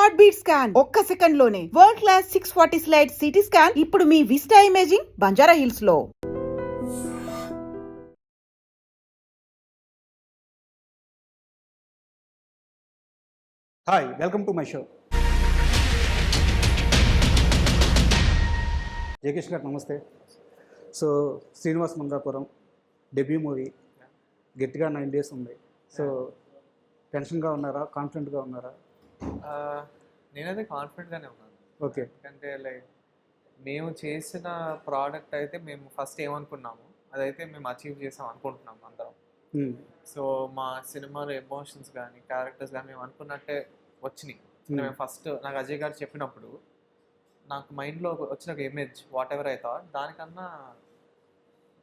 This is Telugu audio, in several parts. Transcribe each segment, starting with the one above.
హార్ట్ బీట్ స్కాన్ ఒక్క సెకండ్ లోనే world class 640 slide CT scan ఇప్పుడు మీ విస్టా ఇమేజింగ్ బంజారా హిల్స్ లో. Hi, welcome to my show. Jayakrishna గారు నమస్తే. So Srinivas Mangapuram debut movie గట్టిగా 9 days ఉంది. సో టెన్షన్గా ఉన్నారా, కాన్ఫిడెంట్గా ఉన్నారా? నేనైతే కాన్ఫిడెంట్గానే ఉన్నాను. ఓకే. ఎందుకంటే లైక్ మేము చేసిన ప్రోడక్ట్ అయితే మేము ఫస్ట్ ఏమనుకున్నాము అదైతే మేము అచీవ్ చేసాం అనుకుంటున్నాము అందరం. సో మా సినిమాలో ఎమోషన్స్ కానీ క్యారెక్టర్స్ కానీ మేము అనుకున్నట్టే వచ్చినాయి. మేము ఫస్ట్ నాకు అజయ్ గారు చెప్పినప్పుడు నాకు మైండ్లో వచ్చిన ఒక image what ever I thought దానికన్నా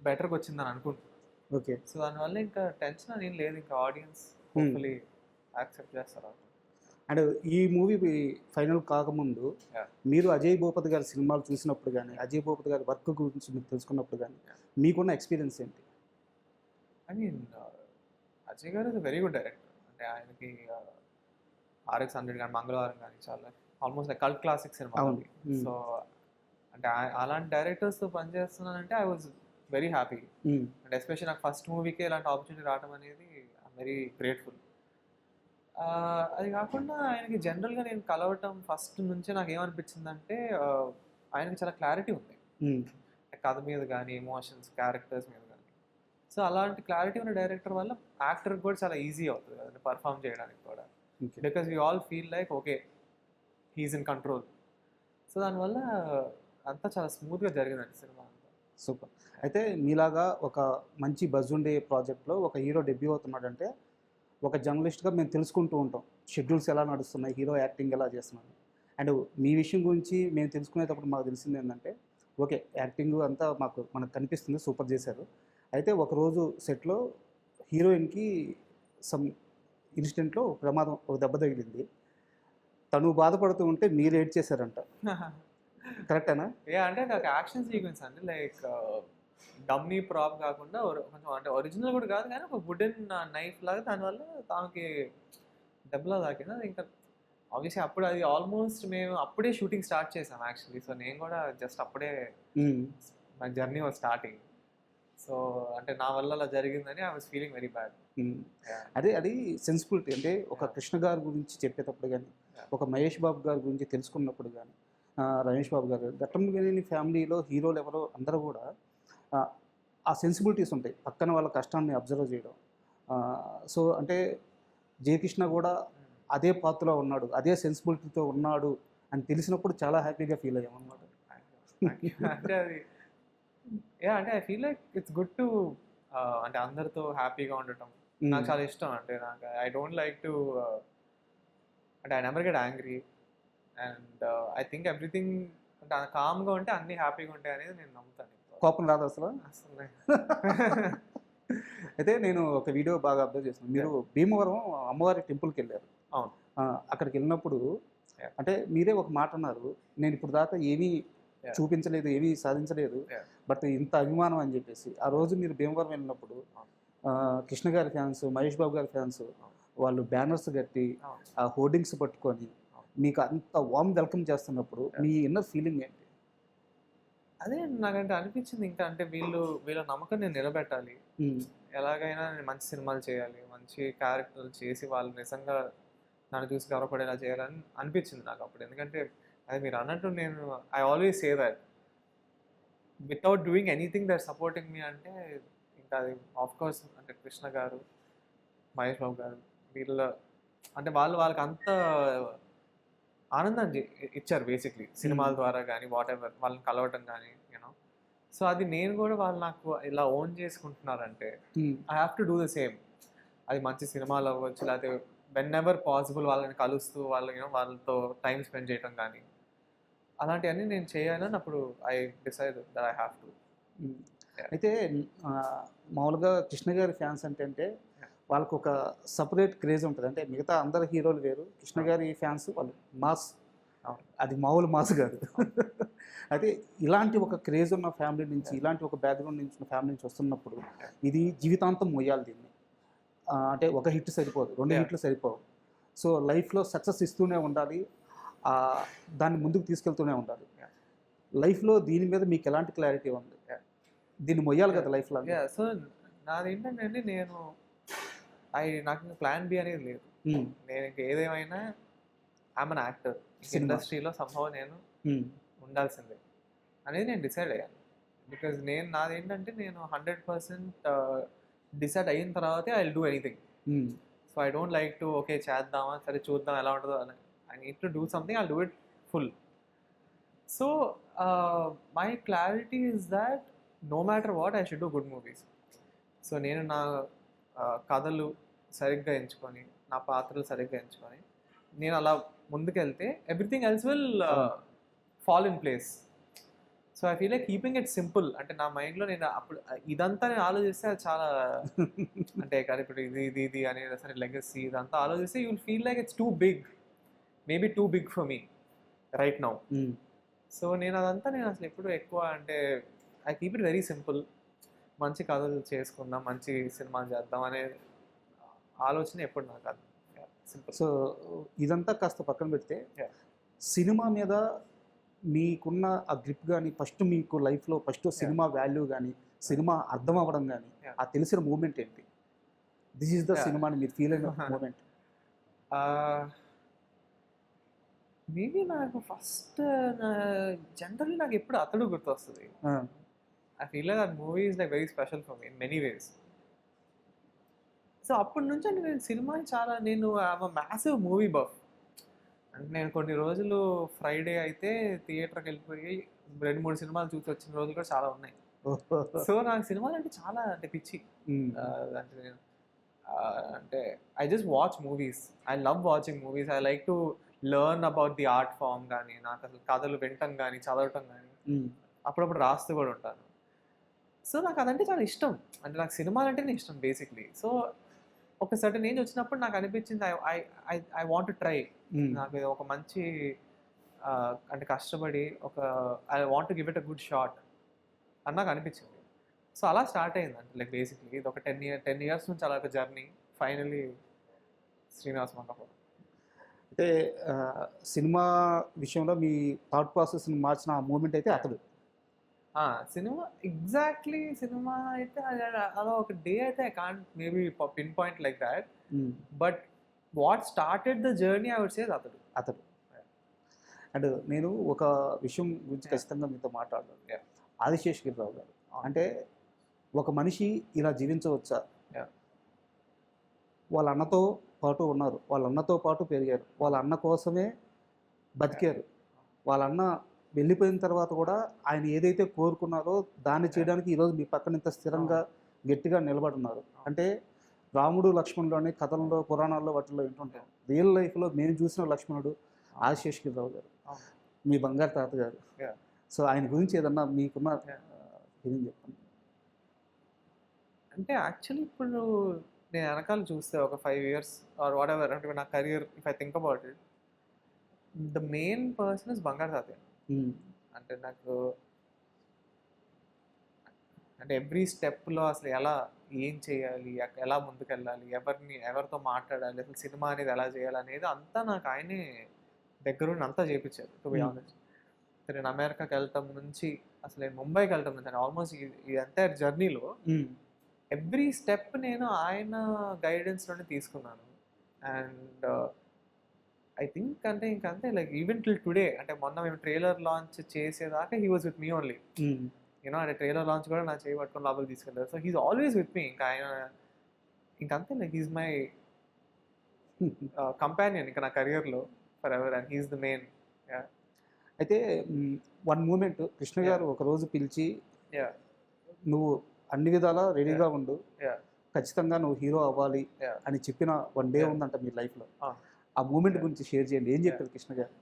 బెటర్గా వచ్చిందని అనుకుంటున్నాను. ఓకే. సో దానివల్ల ఇంకా టెన్షన్ అని ఏం లేదు. ఇంకా ఆడియన్స్ హోప్ఫుల్లీ యాక్సెప్ట్ చేస్తారు. అండ్ ఈ మూవీ ఫైనల్ కాకముందు మీరు అజయ్ భూపతి గారి సినిమాలు చూసినప్పుడు కానీ, అజయ్ భూపతి గారి వర్క్ గురించి మీరు తెలుసుకున్నప్పుడు కానీ మీకున్న ఎక్స్పీరియన్స్ ఏంటి? ఐ మీన్ అజయ్ గారు ఇస్ వెరీ గుడ్ డైరెక్టర్. అంటే ఆయనకి RX-100 కానీ మంగళవారం కానీ చాలా almost like cult classic cinema. So అంటే అలాంటి డైరెక్టర్స్తో పనిచేస్తున్నానంటే I was very happy. And especially నాకు ఫస్ట్ మూవీకే ఇలాంటి ఆపర్చునిటీ రావడం అనేది ఐఎమ్ వెరీ గ్రేట్ఫుల్. అది కాకుండా ఆయనకి జనరల్గా నేను కలవటం ఫస్ట్ నుంచే నాకు ఏమనిపించిందంటే ఆయనకి చాలా క్లారిటీ ఉంది కథ మీద కానీ, ఎమోషన్స్, క్యారెక్టర్స్ మీద కానీ. సో అలాంటి క్లారిటీ ఉన్న డైరెక్టర్ వల్ల యాక్టర్కి కూడా చాలా ఈజీ అవుతుంది కదండి పర్ఫామ్ చేయడానికి కూడా. Because we all feel like okay he's in control. So దానివల్ల అంతా చాలా స్మూత్గా జరిగిందండి సినిమా అంతా. సూపర్. అయితే మీలాగా ఒక మంచి బజ్ ఉండే ప్రాజెక్ట్లో ఒక హీరో డెబ్యూ అవుతున్నాడంటే ఒక జర్నలిస్ట్గా మేము తెలుసుకుంటూ ఉంటాం షెడ్యూల్స్ ఎలా నడుస్తున్నాయి, హీరో యాక్టింగ్ ఎలా చేస్తున్నాడు. అండ్ మీ విషయం గురించి మేము తెలుసుకునేటప్పుడు మాకు తెలిసింది ఏంటంటే ఓకే యాక్టింగ్ అంతా మనకు కనిపిస్తుంది, సూపర్ చేశారు. అయితే ఒకరోజు సెట్లో హీరోయిన్కి సమ్ ఇన్సిడెంట్లో ప్రమాదం, ఒక దెబ్బ తగిలింది. తను బాధపడుతూ ఉంటే మీరు ఏడ్ చేశారంట, కరెక్టేనా? అంటే నాకు యాక్షన్ సీక్వెన్స్ అండి లైక్ డమ్మీ ప్రాప్ కాకుండా కొంచెం అంటే ఒరిజినల్ కూడా కాదు కానీ ఒక వుడెన్ నైఫ్ లాగా దానివల్ల తనకి దెబ్బలా తాకింది. అది ఇంకా ఆబ్వియస్లీ అప్పుడు అది ఆల్మోస్ట్ మేము అప్పుడే షూటింగ్ స్టార్ట్ చేసాం యాక్చువల్లీ. సో నేను కూడా జస్ట్ అప్పుడే my journey was starting. So అంటే నా వల్ల అలా జరిగిందని I was feeling very bad. అది సెన్సిబిలిటీ. అంటే ఒక కృష్ణ గారి గురించి చెప్పేటప్పుడు కానీ, ఒక మహేష్ బాబు గారి గురించి తెలుసుకున్నప్పుడు కానీ, రమేష్ బాబు గారు గట్టంగిని ఫ్యామిలీలో హీరోలు ఎవరో అందరూ కూడా ఆ సెన్సిబిలిటీస్ ఉంటాయి, పక్కన వాళ్ళ కష్టాన్ని అబ్జర్వ్ చేయడం. సో అంటే జయకృష్ణ కూడా అదే పాత్రలో ఉన్నాడు, అదే సెన్సిబిలిటీతో ఉన్నాడు అని తెలిసినప్పుడు చాలా హ్యాపీగా ఫీల్ అయ్యాం అన్నమాట. అంటే అది అంటే I feel like it's good to అంటే అందరితో హ్యాపీగా ఉండటం నాకు చాలా ఇష్టం. అంటే నాకు ఐ డోంట్ లైక్ టు అంటే I never get angry and I think everything అంటే కామ్గా ఉంటే అన్నీ హ్యాపీగా ఉంటాయి అనేది నేను నమ్ముతాను. కోపం రాదు అసలు. అయితే నేను ఒక వీడియో బాగా అబ్జర్వ్ చేస్తున్నాను. మీరు భీమవరం అమ్మవారి టెంపుల్కి వెళ్ళారు. అవును. అక్కడికి వెళ్ళినప్పుడు అంటే మీరే ఒక మాట అన్నారు, నేను ఇప్పుడు దాకా ఏమీ చూపించలేదు, ఏమీ సాధించలేదు, బట్ ఇంత అభిమానం అని చెప్పేసి. ఆ రోజు మీరు భీమవరం వెళ్ళినప్పుడు కృష్ణ గారి ఫ్యాన్స్, మహేష్ బాబు గారి ఫ్యాన్స్ వాళ్ళు బ్యానర్స్ కట్టి ఆ హోర్డింగ్స్ పట్టుకొని మీకు అంత వార్మ్ వెల్కమ్ చేస్తున్నప్పుడు మీ ఇన్నర్ ఫీలింగ్ ఏంటి? అదే నాకంటే అనిపించింది ఇంకా అంటే వీళ్ళ నమ్మకం నేను నిలబెట్టాలి, ఎలాగైనా నేను మంచి సినిమాలు చేయాలి, మంచి క్యారెక్టర్లు చేసి వాళ్ళు నిజంగా నన్ను చూసి గర్వపడేలా చేయాలని అనిపించింది నాకు అప్పుడు. ఎందుకంటే అది మీరు అన్నట్టు నేను I always say that without doing anything that supporting me అంటే ఇంకా అది ఆఫ్కోర్స్ అంటే కృష్ణ గారు, మహేష్ బాబు గారు వీళ్ళ అంటే వాళ్ళకి అంత ఆనందాన్ని ఇచ్చారు బేసిక్లీ సినిమాల ద్వారా కానీ వాట్ ఎవర్ వాళ్ళని కలవటం కానీ యూనో. సో అది నేను కూడా వాళ్ళు నాకు ఇలా ఓన్ చేసుకుంటున్నారంటే I have to do the same. అది మంచి సినిమాలు అవ్వచ్చు, లేకపోతే వెన్ ఎవర్ పాసిబుల్ వాళ్ళని కలుస్తూ వాళ్ళతో టైం స్పెండ్ చేయటం కానీ అలాంటివన్నీ నేను చేయాలని అప్పుడు I decide that I have to. అయితే మామూలుగా కృష్ణ గారి ఫ్యాన్స్ అంటే వాళ్ళకు ఒక సపరేట్ క్రేజ్ ఉంటుంది. అంటే మిగతా అందరు హీరోలు వేరు, కృష్ణ గారి ఫ్యాన్స్ వాళ్ళు మాస్, అది మామూలు మాస్ కాదు. అయితే ఇలాంటి ఒక క్రేజ్ ఉన్న ఫ్యామిలీ నుంచి, ఇలాంటి ఒక బ్యాక్గ్రౌండ్ నుంచి ఉన్న ఫ్యామిలీ నుంచి వస్తున్నప్పుడు ఇది జీవితాంతం మొయ్యాలి దీన్ని. అంటే ఒక హిట్ సరిపోదు, 2 హిట్లు సరిపోవు. సో లైఫ్లో సక్సెస్ ఇస్తూనే ఉండాలి, దాన్ని ముందుకు తీసుకెళ్తూనే ఉండాలి. లైఫ్లో దీని మీద మీకు ఎలాంటి క్లారిటీ ఉంది? దీన్ని మొయ్యాలి కదా లైఫ్లో. సో నాదేంటంటే అండి, నాకు ప్లాన్ బి అనేది లేదు. నేను ఇంక ఏదేమైనా ఐఎమ్ అన్ యాక్టర్, ఇండస్ట్రీలో సంభవం నేను ఉండాల్సిందే అనేది నేను డిసైడ్ అయ్యాను. బికాజ్ నాదేంటంటే నేను 100% డిసైడ్ అయిన తర్వాతే I will do anything. So I don't like to okay చేద్దామా, సరే చూద్దాం ఎలా ఉంటుందో అని. I need to do something, I do it full. So my clarity is that no matter what I should do good movies. So నేను నా కథలు సరిగ్గా ఎంచుకొని, నా పాత్రలు సరిగ్గా ఎంచుకొని నేను అలా ముందుకెళ్తే everything else will fall in place. So I feel like keeping it simple. అంటే నా మైండ్లో నేను అప్పుడు ఇదంతా నేను ఆలోచిస్తే అది చాలా అంటే కానీ ఇప్పుడు ఇది అని సరే లెగసీ ఇదంతా ఆలోచిస్తే you will feel like it's too big, maybe too big for me right now. So నేను అసలు ఎప్పుడు ఎక్కువ అంటే I keep it very simple. మంచి కథలు చేసుకుందాం, మంచి సినిమాలు చేద్దాం అనే ఆలోచన ఎప్పుడు నాకు అది సింపుల్. సో ఇదంతా కాస్త పక్కన పెడితే సినిమా మీద మీకున్న ఆ గ్రిప్ కానీ, ఫస్ట్ మీకు లైఫ్లో ఫస్ట్ సినిమా వాల్యూ కానీ, సినిమా అర్థం అవ్వడం కానీ, ఆ తెలిసిన మూమెంట్ ఏంటి? దిస్ ఈస్ ద సినిమా అని మీరు ఫీల్ అయిన మూమెంట్? మేబీ నాకు ఫస్ట్ జనరల్లీ నాకు ఎప్పుడు అతడు గుర్తొస్తుంది. I feel like that movie is like very special for me in many ways. So అప్పటి నుంచి నేను సినిమాని నేను మ్యాసివ్ మూవీ బఫ్. అంటే నేను కొన్ని రోజులు ఫ్రైడే అయితే థియేటర్కి వెళ్ళిపోయి 2-3 సినిమాలు చూసి వచ్చిన రోజులు కూడా చాలా ఉన్నాయి. సో నాకు సినిమాలు అంటే చాలా అంటే పిచ్చి. అంటే నేను అంటే I just watch movies. I love watching movies. I like to learn about the art form కానీ, నాకు అసలు కథలు వినటం కానీ, చదవటం కానీ, అప్పుడప్పుడు రాస్తూ కూడా ఉంటాను. సో నాకు అదంటే చాలా ఇష్టం. అంటే నాకు సినిమాలు అంటేనే ఇష్టం బేసిక్లీ. సో ఒక సర్టన్ ఏజ్ వచ్చినప్పుడు నాకు అనిపించింది ఐ వాంట్ టు ట్రై. నాకు ఒక మంచి అంటే కష్టపడి I want to give it a good shot అని నాకు అనిపించింది. సో అలా స్టార్ట్ అయింది. అంటే లైక్ బేసిక్లీ ఇది ఒక 10 years నుంచి అలా ఒక జర్నీ. ఫైనలీ శ్రీనివాస్ మంగపూర్. అంటే సినిమా విషయంలో మీ థాట్ ప్రాసెస్ని మార్చిన ఆ మూమెంట్ అయితే అతడు. సినిమా ఎగ్జాక్ట్లీ సినిమా అయితే అలా ఒక డే అయితే I can't maybe pinpoint like that. But what started the journey I would say Athadu. And నేను ఒక విషయం గురించి ఖచ్చితంగా మీతో మాట్లాడాలి. ఆదిశేషగిరిరావు గారు అంటే ఒక మనిషి ఇలా జీవించవచ్చా? వాళ్ళ అన్నతో పాటు ఉన్నారు, వాళ్ళ అన్నతో పాటు పెరిగారు, వాళ్ళ అన్న కోసమే బతికారు. వాళ్ళ అన్న వెళ్ళిపోయిన తర్వాత కూడా ఆయన ఏదైతే కోరుకున్నారో దాన్ని చేయడానికి ఈరోజు మీ పక్కన ఇంత స్థిరంగా గట్టిగా నిలబడున్నారు. అంటే రాముడు లక్ష్మణులోని కథల్లో, పురాణాల్లో వాటిల్లో వింటుంటాం. రియల్ లైఫ్లో మేము చూసిన లక్ష్మణుడు ఆదిశేషగిరిరావు గారు, మీ బంగారు తాతగారు. సో ఆయన గురించి ఏదన్నా మీకున్న ఫీలింగ్ చెప్పండి. అంటే యాక్చువల్లీ ఇప్పుడు నేను వెనకాల చూస్తే ఒక 5 years ఆర్ వాట్ ఎవర్ అంటే నా career if I think about it, the main person is బంగారు తాతయ్య. అంటే నాకు అంటే ఎవ్రీ స్టెప్లో అసలు ఏం చేయాలి, ఎలా ముందుకెళ్ళాలి, ఎవరితో మాట్లాడాలి, అసలు సినిమా అనేది ఎలా చేయాలి అనేది అంతా నాకు ఆయనే దగ్గరుండి అంతా చేయించారు. టు బి ఆనెస్ట్, నేను అమెరికాకి వెళ్ళటం నుంచి అసలు నేను ముంబైకి వెళ్ళటం నుంచి ఆల్మోస్ట్ ఈ ఎంటైర్ జర్నీలో ఎవ్రీ స్టెప్ నేను ఆయన గైడెన్స్లోనే తీసుకున్నాను. అండ్ ఐ థింక్ అంటే ఇంకంతే లైక్ ఈవెన్ టిల్ టుడే, అంటే మొన్న మేము ట్రైలర్ లాంచ్ చేసేదాకా he was with me only. You know అంటే ట్రైలర్ లాంచ్ కూడా నా చేయి పట్టుకొని లోపలికి తీసుకెళ్ళారు. So he's always with me. ఇంకా ఆయన ఇంకంతే లైక్ హీస్ మై కంపానియన్ ఇంకా నా కెరియర్లో for ever, and he's the main. అయితే వన్ మూమెంట్ కృష్ణ గారు ఒకరోజు పిలిచి నువ్వు అన్ని విధాలా రెడీగా ఉండు, ఖచ్చితంగా నువ్వు హీరో అవ్వాలి అని చెప్పిన వన్ డే ఉందంట మీ లైఫ్లో. ఆ మూమెంట్ గురించి షేర్ చేయండి. ఏం చెప్పారు కృష్ణ గారు?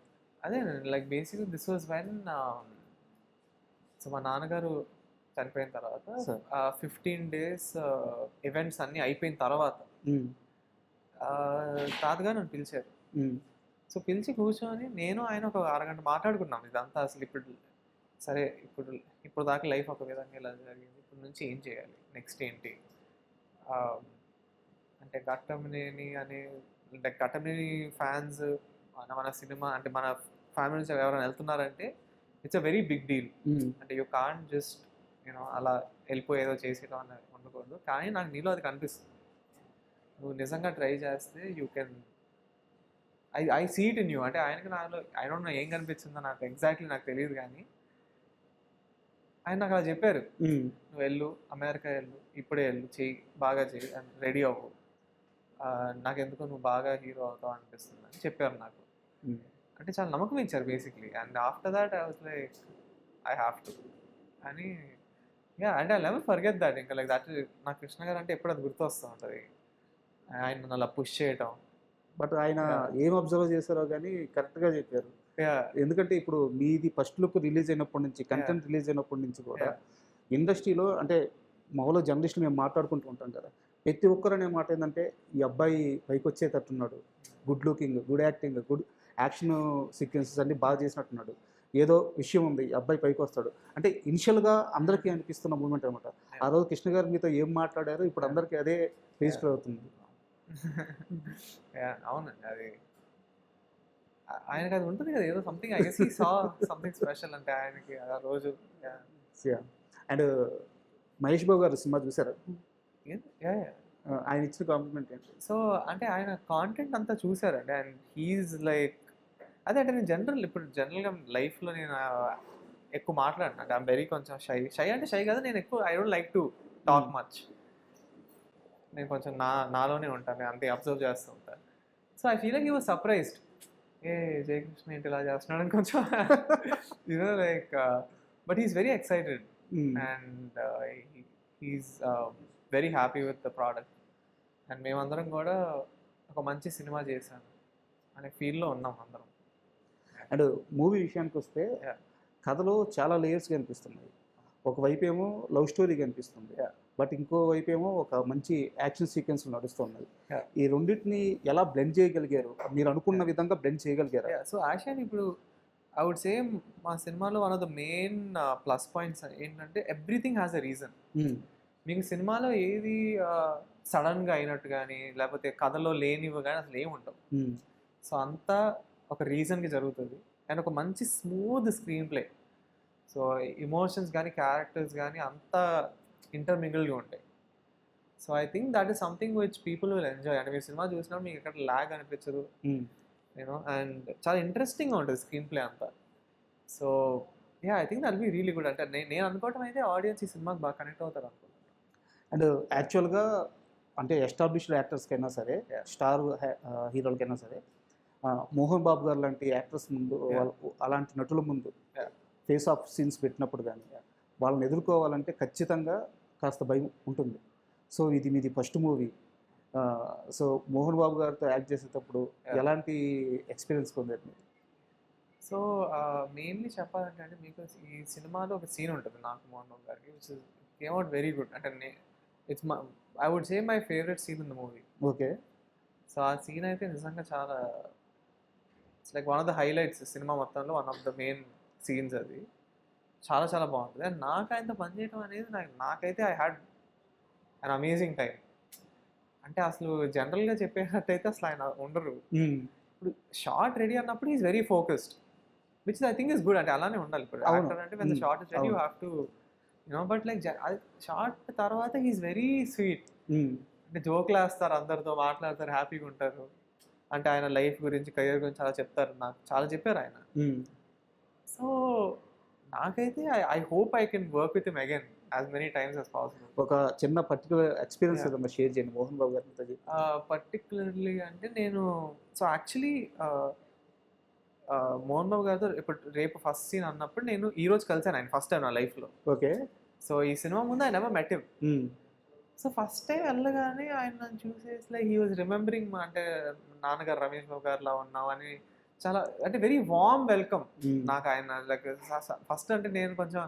అదే like basically this was when so మా నాన్నగారు చనిపోయిన తర్వాత 15 days ఈవెంట్స్ అన్నీ అయిపోయిన తర్వాత తాతగారు నన్ను పిలిచారు. సో పిలిచి కూర్చొని నేను ఆయన ఒక అరగంట మాట్లాడుకున్నాం ఇదంతా. అసలు ఇప్పుడు దాకా లైఫ్ ఒక విధంగా ఇలా జరిగింది, ఇప్పుడు నుంచి ఏం చేయాలి, నెక్స్ట్ ఏంటి, అంటే ఘట్టమనేని అనే ఘట్టమనేని ఫ్యాన్స్ మన సినిమా అంటే మన ఫ్యామిలీ నుంచి ఎవరైనా వెళ్తున్నారంటే it's a very big deal. అంటే యూ కాంట్ జస్ట్ అలా వెళ్ళిపోయి ఏదో చేసేయడం అని ఉండకూడదు. కానీ నాకు నీలో అది కనిపిస్తుంది. నువ్వు నిజంగా ట్రై చేస్తే you can I see it in you. అంటే ఆయనకి నాలో ఐ డోంట్ నో ఏం కనిపించిందో నాకు ఎగ్జాక్ట్లీ నాకు తెలియదు, కానీ ఆయన నాకు అలా చెప్పారు, నువ్వు వెళ్ళు, అమెరికా వెళ్ళు, ఇప్పుడే వెళ్ళు, చెయ్యి, బాగా చెయ్యి, రెడీ అవ్వు, నాకెందుకు నువ్వు బాగా హీరో అవుతావు అనిపిస్తుంది అని చెప్పారు నాకు. అంటే చాలా నమ్మకం ఇచ్చారు basically. And after that I was like I have to అని. అంటే ఐ నెవర్ ఫర్గెట్ దట్. ఇంకా లైక్ దట్ నాకు కృష్ణ గారు అంటే ఎప్పుడు అది గుర్తు వస్తూ ఉంటుంది, ఆయన నన్ను అలా పుష్ చేయటం. బట్ ఆయన ఏం అబ్జర్వ్ చేశారో కానీ కరెక్ట్గా చెప్పారు. ఎందుకంటే ఇప్పుడు మీది ఫస్ట్ లుక్ రిలీజ్ అయినప్పటి నుంచి, కంటెంట్ రిలీజ్ అయినప్పటి నుంచి కూడా ఇండస్ట్రీలో అంటే మామూలుగా జర్నలిస్టులు మేము మాట్లాడుకుంటూ ఉంటాం కదా, ప్రతి ఒక్కరు అనే మాట ఏంటంటే ఈ అబ్బాయి పైకి వచ్చేటట్టున్నాడు, good looking, good acting, good action sequences అన్ని బాగా చేసినట్టున్నాడు, ఏదో విషయం ఉంది, ఈ అబ్బాయి పైకి వస్తాడు అంటే ఇనిషియల్గా అందరికీ అనిపిస్తున్న మూమెంట్ అనమాట. ఆ రోజు కృష్ణ గారు మీతో ఏం మాట్లాడారో ఇప్పుడు అందరికీ అదే రిజిస్టర్ అవుతుంది. అవునండి, అది ఆయనకి అది ఉంటుంది కదా, ఏదో something I guess he saw something special అంటే ఆయనకి ఆ రోజు. అండ్ మహేష్ బాబు గారు సినిమా చూసారా? ఆయన ఇచ్చిన కాంప్లిమెంట్ ఏంటి? సో అంటే ఆయన కాంటెంట్ అంతా చూసారండి. అండ్ హీఈస్ లైక్ అదే అంటే నేను ఇప్పుడు జనరల్గా లైఫ్లో నేను ఎక్కువ మాట్లాడను. అంటే ఐమ్ వెరీ కొంచెం షై అంటే షై కదా, నేను ఎక్కువ I don't like to talk much. నేను కొంచెం నాలోనే ఉంటాను, నేను అంతే అబ్జర్వ్ చేస్తూ ఉంటాను. So I feel like he was surprised, ఏ జయకృష్ణ ఏంటి ఇలా చేస్తున్నాడు అని కొంచెం like but he's very excited and he's very happy with the product. And మేమందరం కూడా ఒక మంచి సినిమా చేశాను అనే ఫీల్లో ఉన్నాం అందరం. అండ్ మూవీ విషయానికి వస్తే కథలో చాలా లేయర్స్ కనిపిస్తున్నాయి. ఒకవైపు ఏమో లవ్ స్టోరీ కనిపిస్తుంది, బట్ ఇంకో వైపు ఏమో ఒక మంచి యాక్షన్ సీక్వెన్స్ నడుస్తున్నాయి. ఈ రెండింటిని ఎలా బ్లెండ్ చేయగలిగారు? మీరు అనుకున్న విధంగా బ్లెండ్ చేయగలిగారు? సో యాక్షన్ ఇప్పుడు ఐ వుడ్ సే మా సినిమాలో one of the main plus points ఏంటంటే ఎవ్రీథింగ్ హ్యాస్ అ రీజన్. మీకు సినిమాలో ఏది సడన్గా అయినట్టు కానీ లేకపోతే కథలో లేనివి కానీ అసలు ఏమి ఉండవు. సో అంతా ఒక రీజన్కి జరుగుతుంది. అండ్ ఒక మంచి smooth screen play. So emotions కానీ క్యారెక్టర్స్ కానీ అంతా ఇంటర్మింగిల్గా ఉంటాయి. So I think that is something which people will enjoy. అంటే మీరు సినిమా చూసినప్పుడు మీకు ఎక్కడ ల్యాగ్ అనిపించదు, అండ్ చాలా ఇంట్రెస్టింగ్గా ఉంటుంది స్క్రీన్ ప్లే అంతా. So I think that be really good. అంటే నేను అనుకోవటం అయితే ఆడియన్స్ ఈ సినిమాకి బాగా కనెక్ట్ అవుతారు అనుకుంటున్నాను. అండ్ యాక్చువల్గా అంటే ఎస్టాబ్లిష్డ్ యాక్టర్స్కైనా సరే, స్టార్ హీరోలకైనా సరే, మోహన్ బాబు గారు లాంటి యాక్టర్స్ ముందు, అలాంటి నటుల ముందు ఫేస్ ఆఫ్ సీన్స్ పెట్టినప్పుడు కానీ వాళ్ళని ఎదుర్కోవాలంటే ఖచ్చితంగా కాస్త భయం ఉంటుంది. సో ఇది మీది first movie. So Mohan Babu గారితో యాక్ట్ చేసేటప్పుడు ఎలాంటి ఎక్స్పీరియన్స్ పొందారు మీరు? సో మెయిన్లీ చెప్పాలంటే అంటే మీకు ఈ సినిమాలో ఒక సీన్ ఉంటుంది నాకు మోహన్ బాబు గారికి, which is came out very good. అంటే it's I would say my favourite scene in the movie. Okay. So ఆ సీన్ అయితే నిజంగా చాలా it's like one of the highlights cinema మొత్తంలో, one of the main scenes. అది చాలా చాలా బాగుంటుంది. అండ్ నాకు ఆయనతో పనిచేయడం అనేది నాకైతే I had an amazing time. అంటే అసలు జనరల్గా చెప్పేటట్టయితే అసలు ఆయన ఉండరు. ఇప్పుడు షార్ట్ రెడీ అన్నప్పుడు is very focused, which I think is good. అంటే అలానే ఉండాలి. ఇప్పుడు యాక్టర్ అంటే when the short is ready you have to but like short తర్వాత హీఈస్ వెరీ స్వీట్. అంటే జోక్లు వేస్తారు, అందరితో మాట్లాడతారు, హ్యాపీగా ఉంటారు. అంటే ఆయన లైఫ్ గురించి, కెరియర్ గురించి చాలా చెప్తారు, నాకు చాలా చెప్పారు ఆయన. సో నాకైతే I hope I can work with him again as many times as possible. ఒక చిన్న పర్టికులర్ ఎక్స్పీరియన్స్ ఏదన్నా షేర్ చేయండి మోహన్ బాబు గారితో. పర్టికులర్లీ అంటే నేను సో యాక్చువల్లీ మోహన్ బాబు గారితో ఇప్పుడు రేపు ఫస్ట్ సీన్ అన్నప్పుడు నేను ఈ రోజు కలిసాను ఆయన ఫస్ట్ టైం నా లైఫ్లో. ఓకే. సో ఈ సినిమా ముందు I never met him. So first time వెళ్ళగానే ఆయన నన్ను చూసేసి లైక్ హీ వాజ్ రిమెంబరింగ్ అంటే నాన్నగారు రమేష్ బాబు గారిలా ఉన్నావు అని చాలా అంటే వెరీ వార్మ్ వెల్కమ్ నాకు ఆయన. లైక్ ఫస్ట్ అంటే నేను కొంచెం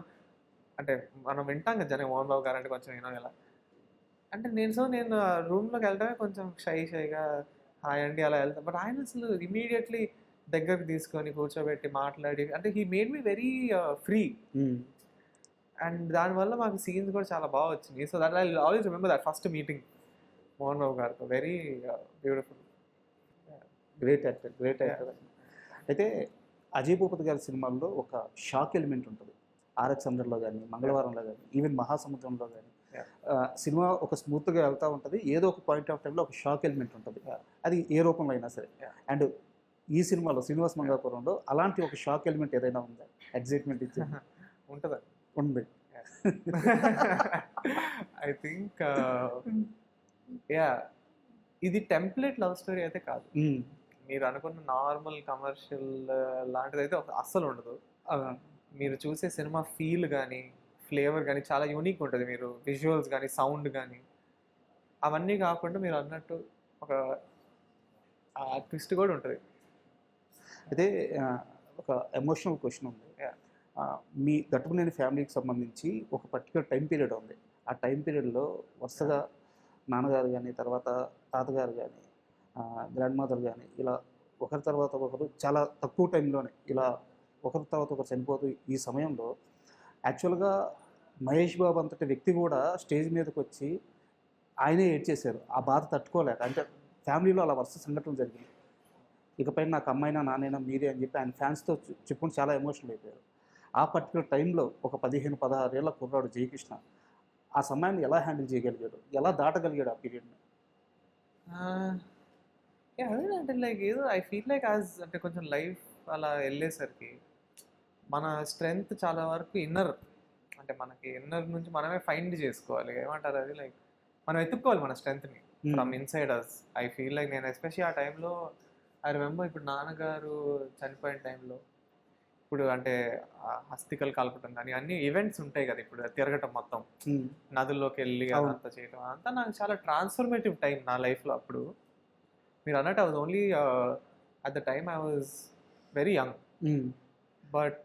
అంటే మనం వింటాం కదా జనం మోహన్ బాబు గారు అంటే కొంచెం ఎలా అంటే నేను రూమ్లోకి వెళ్ళడమే కొంచెం షైగా హాయ్ అండి అలా వెళ్తాను. బట్ ఆయన అసలు ఇమీడియట్లీ దగ్గరకు తీసుకొని కూర్చోబెట్టి మాట్లాడి అంటే he made me very free. And దానివల్ల మాకు సీన్స్ కూడా చాలా బాగా వచ్చినాయి. So that I always remember that first meeting Mohan Babu గారితో. Very beautiful. Great actor. అయితే అజయ్ భూపతి గారి సినిమాల్లో ఒక షాక్ ఎలిమెంట్ ఉంటుంది. ఆర్ఎక్స్ హండ్రెడ్లో కానీ, మంగళవారంలో కానీ, ఈవెన్ మహాసముద్రంలో కానీ సినిమా ఒక స్మూత్గా వెళ్తూ ఉంటుంది. ఏదో ఒక పాయింట్ ఆఫ్ టైంలో ఒక షాక్ ఎలిమెంట్ ఉంటుంది. అది ఏ రూపంలో అయినా సరే. అండ్ ఈ సినిమాలో శ్రీనివాస్ మంగాపురంలో అలాంటి ఒక షాక్ ఎలిమెంట్ ఏదైనా ఉందా? ఎగ్జైట్మెంట్ ఇచ్చి ఉంటుందా? ఉంది. ఐ థింక్ యా, ఇది టెంప్లెట్ లవ్ స్టోరీ అయితే కాదు. మీరు అనుకున్న నార్మల్ కమర్షియల్ లాంటిది అయితే అస్సలు ఉండదు. మీరు చూసే సినిమా ఫీల్ కానీ ఫ్లేవర్ కానీ చాలా యూనిక్ ఉంటుంది. మీరు విజువల్స్ కానీ సౌండ్ కానీ అవన్నీ కాకుండా మీరు అన్నట్టు ఒక ట్విస్ట్ కూడా ఉంటుంది. అయితే ఒక ఎమోషనల్ క్వశ్చన్ ఉంది. మీ గట్టుకునేని ఫ్యామిలీకి సంబంధించి ఒక పర్టికులర్ టైం పీరియడ్ ఉంది. ఆ టైం పీరియడ్లో వరుసగా నాన్నగారు కానీ, తర్వాత తాతగారు కానీ, గ్రాండ్ మదర్ కానీ, ఇలా ఒకరి తర్వాత ఒకరు చాలా తక్కువ టైంలోనే ఇలా ఒకరి తర్వాత ఒకరు చనిపోతూ ఈ సమయంలో యాక్చువల్గా మహేష్ బాబు అంతటి వ్యక్తి కూడా స్టేజ్ మీదకి వచ్చి ఆయనే ఏడ్చేశారు. ఆ బాధ తట్టుకోలేక. అంటే ఫ్యామిలీలో అలా వరుస సంఘటనలు జరిగింది. ఇకపై నాకు అమ్మాయినా నాన్నైనా మీరే అని చెప్పి ఆయన ఫ్యాన్స్తో చెప్పుకొని చాలా ఎమోషనల్ అయిపోయారు. ఆ పర్టికులర్ టైంలో ఒక 15-16 ఏళ్ల కుర్రాడు జయకృష్ణ ఆ సమయాన్ని ఎలా హ్యాండిల్ చేయగలిగాడు, ఎలా దాటగలిగాడు ఆ పీరియడ్ని? అదేనంటే లైక్ ఏదో ఐ ఫీల్ లైక్ అంటే కొంచెం లైఫ్ అలా వెళ్ళేసరికి మన స్ట్రెంగ్త్ చాలా వరకు ఇన్నర్, అంటే మనకి ఇన్నర్ నుంచి మనమే ఫైండ్ చేసుకోవాలి. ఏమంటారు అది, లైక్ మనం ఎత్తుక్కోవాలి మన స్ట్రెంగ్త్ని from inside us. I feel like నేను ఎస్పెషల్లీ ఆ టైంలో ఐ రిమెంబర్ ఇప్పుడు నాన్నగారు చనిపోయిన టైంలో ఇప్పుడు అంటే హస్తికలు కలపటం కానీ అన్ని ఈవెంట్స్ ఉంటాయి కదా, ఇప్పుడు తిరగటం మొత్తం నదుల్లోకి వెళ్ళి అదంతా చేయటం అంతా నాకు చాలా ట్రాన్స్ఫర్మేటివ్ టైం నా లైఫ్లో. అప్పుడు మీరు అన్నట్టు I was only at the time I was very young, but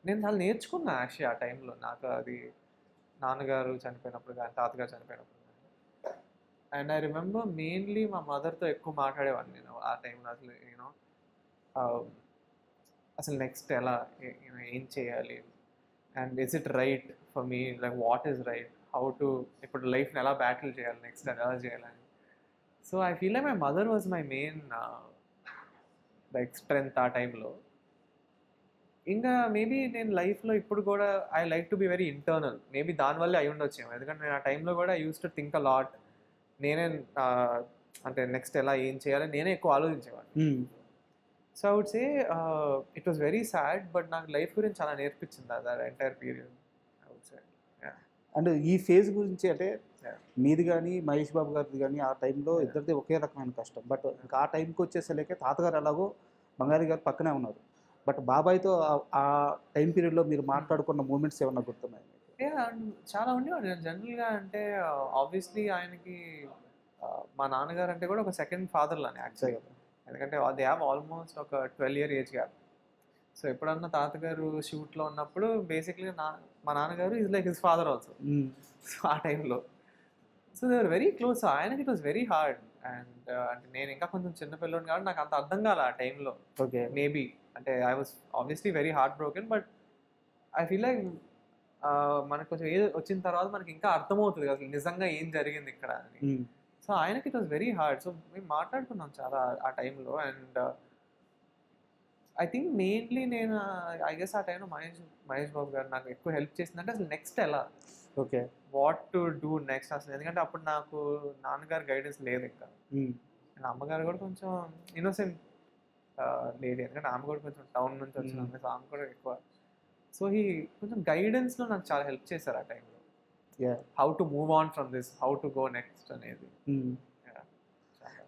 నేను చాలా నేర్చుకున్నా యాక్చువల్లీ ఆ టైంలో. నాకు అది నాన్నగారు చనిపోయినప్పుడు కానీ తాతగారు చనిపోయినప్పుడు కానీ. అండ్ ఐ రిమెంబర్ మెయిన్లీ మా మదర్తో ఎక్కువ మాట్లాడేవాడిని నేను ఆ టైంలో. అసలు యూనో అసలు నెక్స్ట్ ఎలా ఏం చేయాలి, and is it right for me, like what is right, how to ఇప్పుడు లైఫ్ని ఎలా బ్యాటిల్ చేయాలి, నెక్స్ట్ ఎలా చేయాలని. So I feel like my mother was my main like strength ఆ టైంలో. ఇంకా మేబీ నేను లైఫ్లో ఇప్పుడు కూడా I like to be very internal, maybe దానివల్లే అయి ఉండొచ్చేమో. ఎందుకంటే నేను ఆ టైంలో కూడా I use to think a lot. నేనే అంటే నెక్స్ట్ ఎలా ఏం చేయాలని నేనే ఎక్కువ ఆలోచించేవాడిని. So I would say it was very sad, but నాకు లైఫ్ గురించి చాలా నేర్పించింది అది entire period I would say. And ఈ ఫేజ్ గురించి అంటే మీది కానీ మహేష్ బాబు గారిది కానీ ఆ టైంలో ఇద్దరిది ఒకే రకమైన కష్టం. బట్ ఇంకా ఆ టైంకి వచ్చేసరికి తాతగారు ఎలాగో బంగారీ గారు పక్కనే ఉన్నారు. బట్ బాబాయ్తో ఆ టైం పీరియడ్లో మీరు మాట్లాడుకున్న మూమెంట్స్ ఏమన్నా గుర్తున్నాయి? చాలా ఉండేవాడు. నేను జనరల్గా అంటే ఆబ్వియస్లీ ఆయనకి మా నాన్నగారు అంటే కూడా ఒక సెకండ్ ఫాదర్ లానే యాక్చువల్గా. ఎందుకంటే దే హ్యావ్ ఆల్మోస్ట్ ఒక 12-year ఏజ్ గ్యాప్. సో ఎప్పుడన్నా తాతగారు షూట్లో ఉన్నప్పుడు బేసిక్లీ మా నాన్నగారు is like his father also. So ఆ టైంలో so they are very close. ఆయనకి it was very hard. And అంటే నేను ఇంకా కొంచెం చిన్నపిల్లని కాబట్టి నాకు అంత అర్థం కాలే ఆ టైంలో. ఓకే, మేబీ అంటే I was obviously very heart broken, but I feel like మనకు కొంచెం ఏజ్ వచ్చిన తర్వాత మనకి ఇంకా అర్థమవుతుంది కదా అసలు నిజంగా ఏం జరిగింది ఇక్కడ అని. సో ఆయనకి it was very hard. So మేము మాట్లాడుకున్నాం చాలా ఆ టైంలో. అండ్ ఐ థింక్ మెయిన్లీ నేను ఐ గెస్ ఆ టైంలో మహేష్ బాబు గారు నాకు ఎక్కువ హెల్ప్ చేసిందంటే అసలు నెక్స్ట్ ఎలా, okay, what to do next అసలు. ఎందుకంటే అప్పుడు నాకు నాన్నగారు గైడెన్స్ లేదు ఇంకా. అమ్మగారు కూడా కొంచెం ఇన్నోసెంట్ లేదు, ఎందుకంటే ఆమె కూడా కొంచెం టౌన్ నుంచి వచ్చిన ఆమె కూడా ఎక్కువ. సో కొంచెం గైడెన్స్లో నాకు చాలా హెల్ప్ చేశారు ఆ టైంలో. How to move on from this, how to go next అనేది.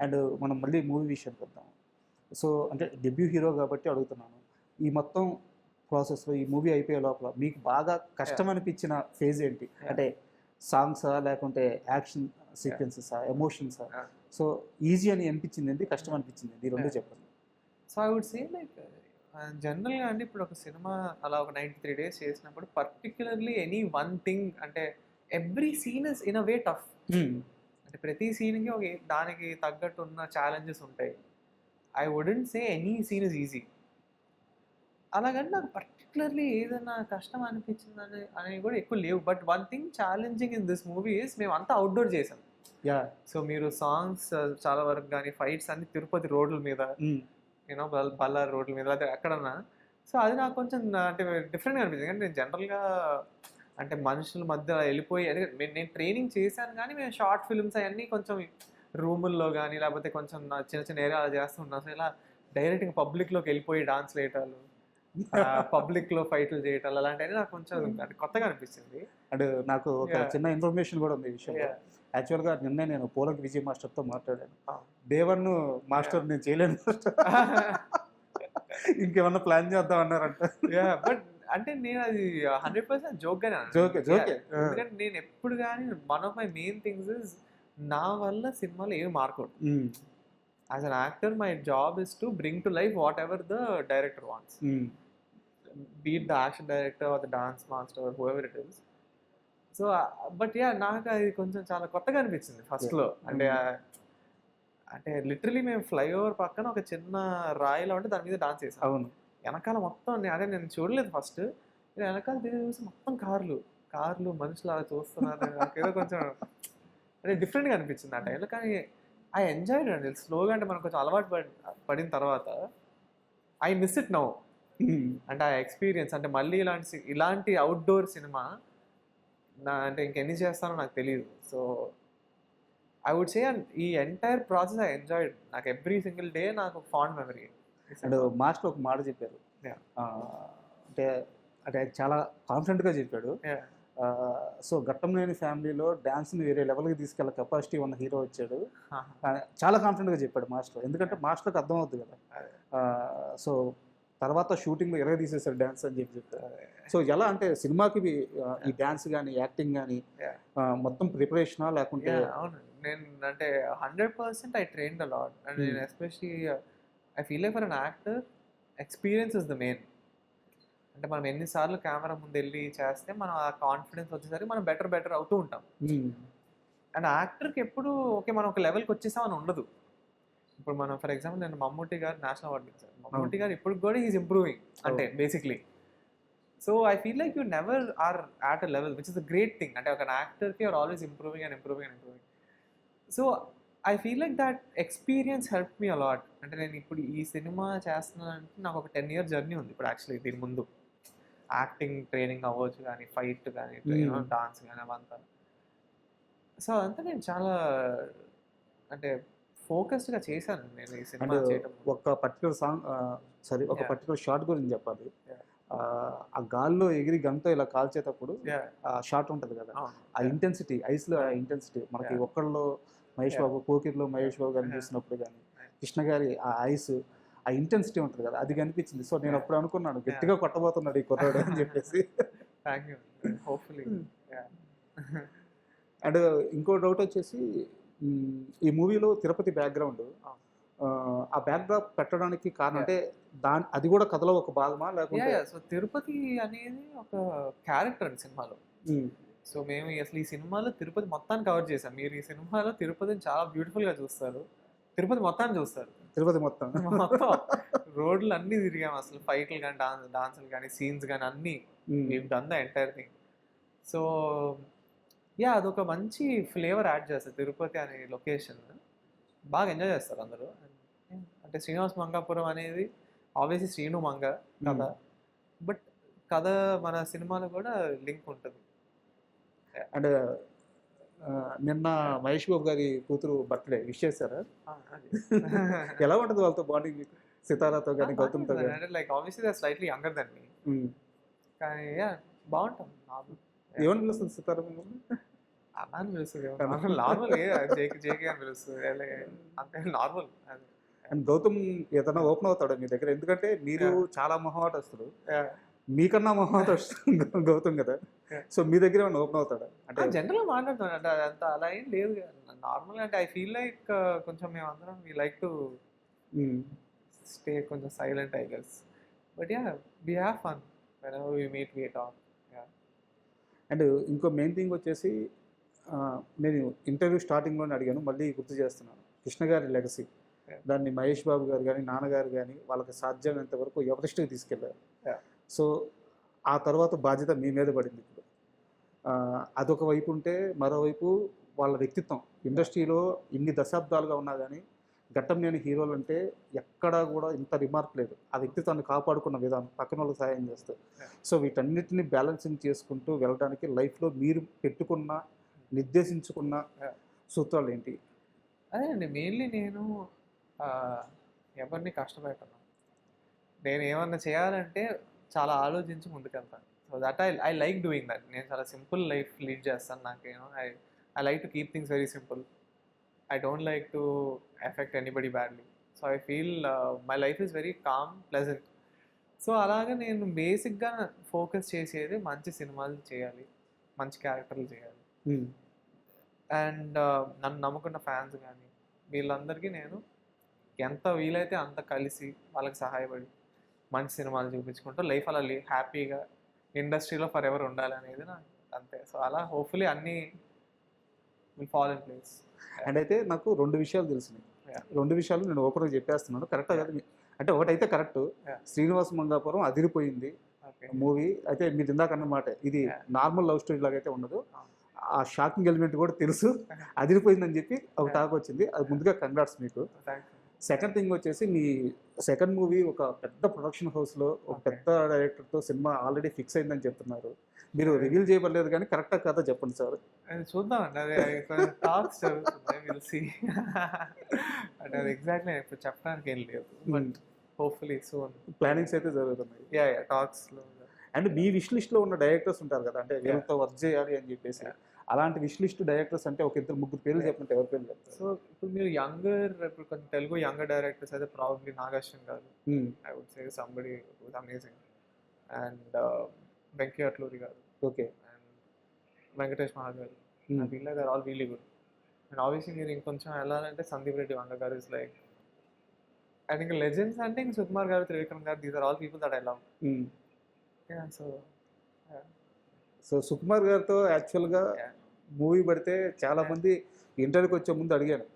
అండ్ మనం మళ్ళీ మూవీ విషయానికి వద్దాం. సో అంటే డెబ్యూ హీరో కాబట్టి అడుగుతున్నాను, ఈ మొత్తం ప్రాసెస్లో ఈ మూవీ అయిపోయే లోపల మీకు బాగా కష్టం అనిపించిన ఫేజ్ ఏంటి? అంటే సాంగ్సా, లేకుంటే యాక్షన్ సీక్వెన్సెసా, ఎమోషన్సా? సో ఈజీ అని అనిపించింది ఏంటి, కష్టం అనిపించింది ఏంటి, ఈ రెండు చెప్పండి. So I would say like జనరల్గా అండి ఇప్పుడు ఒక సినిమా అలా ఒక 93 days చేసినప్పుడు పర్టికులర్లీ ఎనీ వన్ థింగ్ అంటే every scene is in a way tough. అంటే ప్రతి సీన్కి ఒక దానికి తగ్గట్టు ఉన్న ఛాలెంజెస్ ఉంటాయి. I wouldn't say any scene is easy. అలాగని నాకు పర్టికులర్లీ ఏదైనా కష్టం అనిపించింది అనేవి కూడా ఎక్కువ లేవు. But one thing challenging in this movie is మేము అంతా అవుట్డోర్ చేసాం. సో మీరు సాంగ్స్ చాలా వరకు కానీ ఫైట్స్ అన్ని తిరుపతి రోడ్ల మీద యూనో బళ్ళారి రోడ్ల మీద లేదా ఎక్కడన్నా. సో అది నాకు కొంచెం అంటే డిఫరెంట్గా అనిపించింది. కానీ నేను జనరల్గా అంటే మనుషుల మధ్య వెళ్ళిపోయి అదే నేను ట్రైనింగ్ చేశాను, కానీ మేము షార్ట్ ఫిల్మ్స్ అవన్నీ కొంచెం రూముల్లో కానీ లేకపోతే కొంచెం చిన్న చిన్న ఏరియా అలా చేస్తూ ఉన్నాం. సో ఇలా డైరెక్ట్గా పబ్లిక్లోకి వెళ్ళిపోయి డాన్స్ వేయటాలు, పబ్లిక్లో ఫైట్లు చేయటాలు అలాంటివన్నీ నాకు కొంచెం అంటే కొత్తగా అనిపించింది. అండ్ నాకు ఒక Yeah. చిన్న ఇన్ఫర్మేషన్ కూడా ఉంది ఈ విషయంలో. Yeah. యాక్చువల్గా నిన్నే నేను పోలక్ విజయ్ మాస్టర్తో మాట్లాడాను. Ah. దేవన్ మాస్టర్ నేను చేయలేను మాస్టర్, ఇంకేమన్నా ప్లాన్ చేద్దాం అన్నారంట. బట్ అంటే నేను అది 100% జోక్గానే జోకే జోకే. ఎందుకంటే నేను ఎప్పుడు కానీ one of my main things is నా వల్ల సినిమాలో ఏమి mark out. As an actor my job is to bring to life whatever the director wants, be it the action director or the dance master whoever it is. So but నాకు అది కొంచెం చాలా కొత్తగా అనిపించింది ఫస్ట్లో. అంటే అంటే లిటరలీ మేము ఫ్లైఓవర్ పక్కన ఒక చిన్న రాయిలో ఉంటే దాని మీద డాన్స్ చేసాం. అవును. వెనకాల మొత్తం అదే నేను చూడలేదు ఫస్ట్, వెనకాల తిరిగి చూసి మొత్తం కార్లు మనుషులు అలా చూస్తున్నారు. నాకేదో కొంచెం అంటే డిఫరెంట్గా అనిపించింది ఆ టైంలో. కానీ ఐ ఎంజాయ్డ్ అండి స్లోగా. అంటే మనకు కొంచెం అలవాటు పడిన తర్వాత ఐ మిస్ ఇట్ నౌ. అంటే ఆ ఎక్స్పీరియన్స్ అంటే మళ్ళీ ఇలాంటి అవుట్డోర్ సినిమా అంటే ఇంకెన్ని చేస్తానో నాకు తెలియదు. సో ఐ వుడ్ సే ఈ ఎంటైర్ ప్రాసెస్ ఐ ఎంజాయ్డ్. నాకు ఎవ్రీ సింగిల్ డే నాకు ఫాండ్ మెమరీ. అండ్ మాస్టర్ ఒక మాట చెప్పారు. అంటే అంటే చాలా కాన్ఫిడెంట్గా చెప్పాడు. సో ఘట్టంనేని ఫ్యామిలీలో డ్యాన్స్ని వేరే లెవెల్కి తీసుకెళ్ళే కెపాసిటీ ఉన్న హీరో వచ్చాడు. చాలా కాన్ఫిడెంట్గా చెప్పాడు మాస్టర్. ఎందుకంటే మాస్టర్కి అర్థం అవుతుంది కదా. సో తర్వాత షూటింగ్లో ఎరగ తీసేసాడు డ్యాన్స్ అని చెప్పారు. సో ఎలా అంటే సినిమాకి ఈ డ్యాన్స్ కానీ యాక్టింగ్ కానీ మొత్తం ప్రిపరేషనా లేకుంటే? అవును, నేను అంటే 100% I trained a lot. And నేను especially I feel like for an actor experience is the main. అంటే మనం ఎన్నిసార్లు కెమెరా ముందు వెళ్ళి చేస్తే మనం ఆ కాన్ఫిడెన్స్ వచ్చేసరికి మనం బెటర్ అవుతూ ఉంటాం. అండ్ యాక్టర్కి ఎప్పుడు ఓకే మనం ఒక లెవెల్కి వచ్చేసామని ఉండదు. ఇప్పుడు మనం ఫర్ ఎగ్జాంపుల్ నేను మమ్మూటి గారు నేషనల్ అవార్డు ఇచ్చారు. మమ్మూటి గారు ఇప్పుడు కూడా ఈజ్ ఇంప్రూవింగ్ అంటే basically. So I feel like you never are at a level which is a great thing. అంటే ఒక యాక్టర్కి are always improving. So I feel like that experience help me అలాట్. అంటే నేను ఇప్పుడు ఈ సినిమా చేస్తున్నానంటే నాకు ఒక 10 year జర్నీ ఉంది ఇప్పుడు యాక్చువల్లీ. దీని ముందు యాక్టింగ్ ట్రైనింగ్ అవ్వచ్చు కానీ, ఫైట్ కానీ, డాన్స్ కానీ అవంతా. సో అదంతా నేను చాలా అంటే ఫోకస్డ్గా చేశాను నేను ఈ సినిమా చేయడం. ఒక పర్టికులర్ సాంగ్ ఒక పర్టికులర్ షాట్ గురించి చెప్పాలి. ఆ గాల్లో ఎగిరి గంతో ఇలా కాల్చేటప్పుడు ఆ షాట్ ఉంటుంది కదా, ఆ ఇంటెన్సిటీ ఐస్లో ఆ ఇంటెన్సిటీ మనకి ఒక్కళ్ళు మహేష్ బాబు పోకిర్లో మహేష్ బాబు గారిని చూసినప్పుడు కానీ, కృష్ణ గారి ఆ ఐస్ ఆ ఇంటెన్సిటీ ఉంటుంది కదా, అది కనిపించింది. సో నేను అప్పుడు అనుకున్నాను గట్టిగా కొట్టబోతున్నాడు ఈ కుర్రాడు అని చెప్పేసి. Thank you. హోప్ఫుల్లీ. అండ్ ఇంకో డౌట్ వచ్చేసి ఈ మూవీలో తిరుపతి బ్యాక్గ్రౌండ్, ఆ బ్యాక్డ్రాప్ పెట్టడానికి కారణం అంటే అది కూడా కథలో ఒక భాగమా లేకుంటే? సో తిరుపతి అనేది ఒక క్యారెక్టర్ అండి సినిమాలో. సో మేము అసలు ఈ సినిమాలో తిరుపతి మొత్తాన్ని కవర్ చేసాం. మీరు ఈ సినిమాలో తిరుపతిని చాలా బ్యూటిఫుల్గా చూస్తారు, తిరుపతి మొత్తాన్ని చూస్తారు. తిరుపతి మొత్తం రోడ్లు అన్నీ తిరిగాము అసలు. ఫైట్లు కానీ, డాన్సులు కానీ, సీన్స్ కానీ అన్నీ done the entire thing. So అదొక మంచి ఫ్లేవర్ యాడ్ చేస్తారు తిరుపతి అనే లొకేషన్. బాగా ఎంజాయ్ చేస్తారు అందరూ. అంటే శ్రీనివాస్ మంగాపురం అనేది ఆబ్వియస్లీ శ్రీను మంగ కథ, బట్ కథ మన సినిమాలో కూడా లింక్ ఉంటుంది. అండ్ నిన్న మహేష్ బాబు గారి కూతురు బర్త్డే విష్ చేశారా? ఎలా ఉంటుంది వాళ్ళతో బాండింగ్, సితారాతో కానీ గౌతమ్తో కానీ? అంటే like obviously they are slightly younger than me, కానీ బాగుంటుంది. ఏమని పిలుస్తుంది సితారా? అలా అని పిలుస్తుంది, నార్మల్ జేకే అని పిలుస్తుంది, అంతే నార్మల్. అండ్ గౌతమ్ ఏదైనా ఓపెన్ అవుతాడు మీ దగ్గర? ఎందుకంటే మీరు చాలా మొహమాటస్తులు, మీకన్నా మొహమాటస్తుడు గౌతమ్ కదా. సో మీ దగ్గర ఏమైనా ఓపెన్ అవుతాడా? అంటే జనరల్గా మాట్లాడుతాను అంటే అంత అలా ఏం లేదు నార్మల్గా. అంటే ఐ ఫీల్ లైక్ కొంచెం మేము అందరం వీ లైక్ టు స్టే కొంచెం silent I guess. But we have fun whenever we meet we talk. And ఇంకో మెయిన్ థింగ్ వచ్చేసి నేను ఇంటర్వ్యూ స్టార్టింగ్లోనే అడిగాను, మళ్ళీ గుర్తు చేస్తున్నాను. కృష్ణ గారి లెగసీ, దాన్ని మహేష్ బాబు గారు కానీ, నాన్నగారు కానీ వాళ్ళకి సాధ్యమైనంత వరకు ఎవరిస్ట్కి తీసుకెళ్ళారు. సో ఆ తర్వాత బాధ్యత మీ మీద పడింది ఇప్పుడు. అదొక వైపు ఉంటే, మరోవైపు వాళ్ళ వ్యక్తిత్వం ఇండస్ట్రీలో ఇన్ని దశాబ్దాలుగా ఉన్నా కానీ ఘట్టంనేని హీరోలు అంటే ఎక్కడా కూడా ఇంత రిమార్క్ లేదు. ఆ వ్యక్తి తను కాపాడుకున్న విధానం, పక్కన వాళ్ళకి సహాయం చేస్తూ. సో వీటన్నిటిని బ్యాలెన్సింగ్ చేసుకుంటూ వెళ్ళడానికి లైఫ్లో మీరు పెట్టుకున్న, నిర్దేశించుకున్న సూత్రాలు ఏంటి? అదే అండి, మెయిన్లీ నేను ఎవరిని కష్టపెట్టను. నేను ఏమన్నా చేయాలంటే చాలా ఆలోచించి ముందుకెళ్తాను. So that I like doing that. నేను చాలా సింపుల్ లైఫ్ లీడ్ చేస్తాను. నాకు I like to keep things very simple. I don't like to affect anybody badly. So I feel my life is very calm, pleasant. So అలాగే నేను బేసిక్గా ఫోకస్ చేసేది మంచి సినిమాలు చేయాలి, మంచి క్యారెక్టర్లు చేయాలి. అండ్ నన్ను నమ్ముకున్న ఫ్యాన్స్ కానీ వీళ్ళందరికీ నేను ఎంత వీలైతే అంత కలిసి వాళ్ళకి సహాయపడి మంచి సినిమాలు చూపించుకుంటూ లైఫ్ అలా హ్యాపీగా ఇండస్ట్రీలో ఫర్ ఎవర్ ఉండాలి అనేది నాకు అంతే. సో అలా హోప్ఫుల్లీ అన్నీ will fall in place. And అయితే నాకు 2 విషయాలు తెలిసినాయి. 2 విషయాలు నేను ఓపెన్గా చెప్పేస్తున్నాను. కరెక్టా కదా? అంటే ఒకటైతే కరెక్ట్, శ్రీనివాస మంగాపురం అదిరిపోయింది మూవీ. అయితే మీరు ఇందాక అన్నమాట, ఇది నార్మల్ లవ్ స్టోరీ లాగా అయితే ఉండదు, ఆ షాకింగ్ ఎలిమెంట్ కూడా తెలుసు, అదిరిపోయిందని చెప్పి ఒక టాక్ వచ్చింది. అది ముందుగా కంగ్రాట్స్ మీకు. సెకండ్ థింగ్ వచ్చేసి, మీ సెకండ్ మూవీ ఒక పెద్ద ప్రొడక్షన్ హౌస్లో ఒక పెద్ద డైరెక్టర్తో సినిమా ఆల్రెడీ ఫిక్స్ అయిందని చెప్తున్నారు. మీరు రివీల్ చేయబడలేదు కానీ కరెక్టా కదా చెప్పండి సార్. అది చూద్దామండి, అది టాక్స్ జరుగుతున్నాయి, విల్ సీ. అంటే అది ఎగ్జాక్ట్లీ ఇప్పుడు చెప్పడానికి ఏం లేదు, బట్ హోప్ఫుల్లీ సూన్ ప్లానింగ్స్ అయితే జరుగుతున్నాయి. యా టాక్స్లో. అండ్ మీ విష్ లిస్ట్లో ఉన్న డైరెక్టర్స్ ఉంటారు కదా, అంటే వీళ్ళతో వర్క్ చేయాలి అని చెప్పేసి, అలాంటి విష్ లిస్ట్ డైరెక్టర్స్ అంటే ఒక 2-3 పేర్లు చెప్పంటే ఎవరి పేర్లు చెప్తారు? సో ఇప్పుడు మీరు ఇప్పుడు కొంచెం తెలుగు యంగర్ డైరెక్టర్స్ అయితే probably Nagarjuna garu, I would say somebody was amazing. And Venkaiah Atluri garu, okay, and Venkatesh Maha garu, వీళ్ళ garu all really good. And obviously మీరు ఇంకొంచెం వెళ్ళాలంటే Sandeep Reddy Vanga garu is like, I think legends అంటే ఇంక Sukumar garu, Trivikram garu, these are all people that I love. So Sukumar గారితో యాక్చువల్గా మూవీ పడితే చాలా మంది ఇంటర్వ్యూకి వచ్చే ముందు అడిగాను.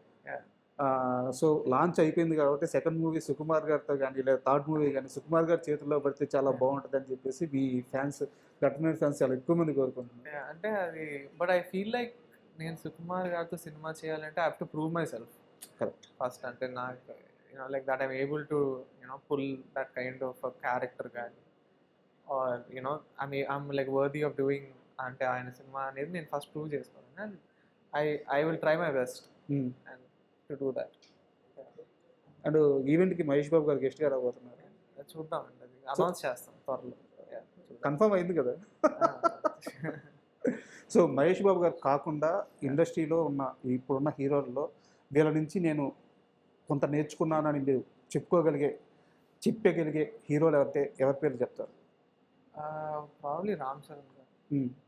సో లాంచ్ అయిపోయింది కాబట్టి సెకండ్ మూవీ సుకుమార్ గారితో కానీ లేదా థర్డ్ మూవీ కానీ సుకుమార్ గారి చేతుల్లో పడితే చాలా బాగుంటుంది అని చెప్పేసి మీ ఫ్యాన్స్, ఘట్టమనేని ఫ్యాన్స్ చాలా ఎక్కువ మంది కోరుకుంటున్నారు. అంటే అది, బట్ ఐ ఫీల్ లైక్ నేను సుకుమార్ గారితో సినిమా చేయాలంటే I have to prove myself correct first. అంటే నాకు like that I'm able to pull that kind of character కానీ, or I'm like worthy of doing అంటే ఆయన సినిమా అనేది నేను ఫస్ట్ ప్రూవ్ చేసుకోవాలి. And I will try my best and to do that. And ఈవెంట్కి మహేష్ బాబు గారు గెస్ట్ గారు అవబోతున్నారు, చూద్దామండి, అది అనౌన్స్ చేస్తాం త్వరలో. కన్ఫర్మ్ అయింది కదా? సో మహేష్ బాబు గారు కాకుండా ఇండస్ట్రీలో ఉన్న ఇప్పుడున్న హీరోల్లో వీళ్ళ నుంచి నేను కొంత నేర్చుకున్నానని మీరు చెప్పగలిగే హీరోలు ఎవరి పేరు చెప్తారు? ప్రాబ్లీ రామ్ చరణ్ గారు.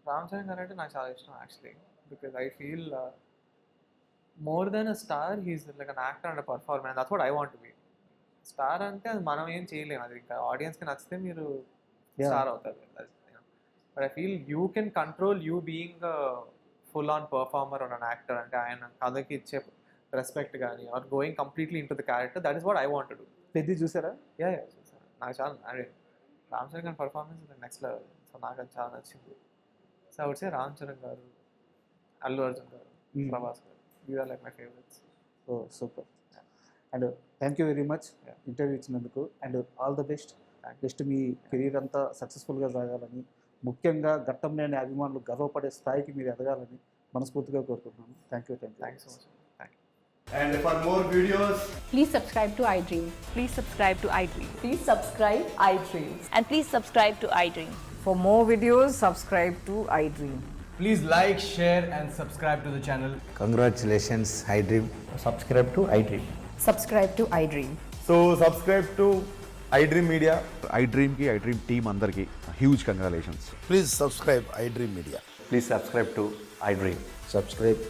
రామ్ చరణ్ గారు అంటే నాకు చాలా ఇష్టం actually, because I feel more than a star he's like an actor and a performer, that's what I want to be. Star అంటే అది మనం ఏం చేయలేము, అది ఇంకా ఆడియన్స్కి నచ్చితే మీరు స్టార్ అవుతారు. But I feel you can control you being full on performer or an actor. అంటే ఆయన కథకి ఇచ్చే రెస్పెక్ట్ కానీ or going completely into the character, that is what I want to do. పెద్ద చూసారా? యా చూసాను. నాకు చాలా రామ్ చరణ్ గారి పర్ఫార్మెన్స్ నెక్స్ట్ లెవెల్. సో నాకు అది చాలా నచ్చింది. So I would say Ram Charan గారు, అల్లు అర్జున్ గారు, ప్రభాస్ గారు, these are like my favourites. Oh super. And thank you very much interview ఇచ్చినందుకు. And all the best. Just మీ కెరీర్ అంతా సక్సెస్ఫుల్గా సాగాలని, ముఖ్యంగా ఘట్టమనేని అభిమానులు గర్వపడే స్థాయికి మీరు ఎదగాలని మనస్ఫూర్తిగా కోరుకుంటున్నాను. Thank you so much. And for more videos, Please subscribe to iDream. Please subscribe to iDream. Please subscribe iDream. And please subscribe to iDream. For more videos, subscribe to iDream. please like, share and subscribe to the channel. Congratulations, iDream. Subscribe to iDream. Subscribe to iDream. So subscribe to iDream Media. iDream ki iDream team andarki huge congratulations. Please subscribe iDream Media. Please subscribe to iDream. Subscribe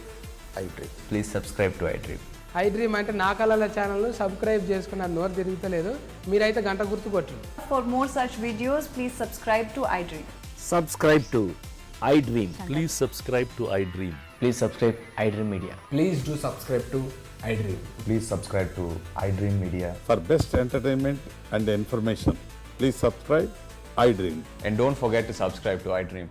iDream. Please subscribe to iDream. iDream అంటే నా కళల ఛానల్ను సబ్స్క్రైబ్ చేసుకున్న నోరు తిరుగుతలేదు, మీరైతే గంట గుర్తు కొట్టండి. For more such videos, please subscribe to iDream. Subscribe to iDream. Please subscribe to iDream. Please subscribe iDream Media. Please do subscribe to iDream. Please subscribe to iDream Media. For best entertainment and information, please subscribe iDream. And don't forget to subscribe to iDream.